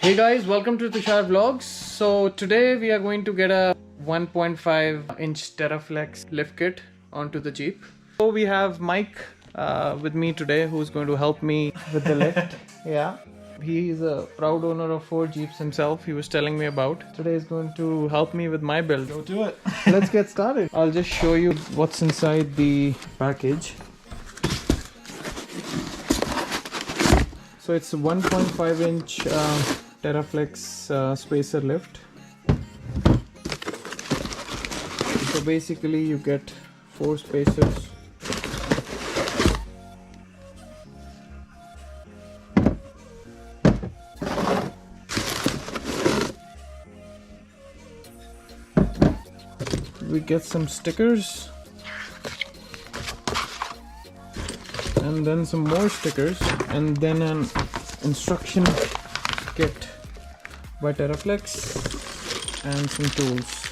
Hey guys, welcome to Tushar Vlogs. So today we are going to get a 1.5 inch Terraflex lift kit onto the Jeep. So we have Mike with me today who's going to help me with the lift. Yeah. He is a proud owner of 4 Jeeps himself, he was telling me about. Today is going to help me with my build. Go do it. Let's get started. I'll just show you what's inside the package. So it's a 1.5 inch Terraflex spacer lift. So basically you get 4 spacers. We get some stickers and then some more stickers and then an instruction kit by Terraflex and some tools.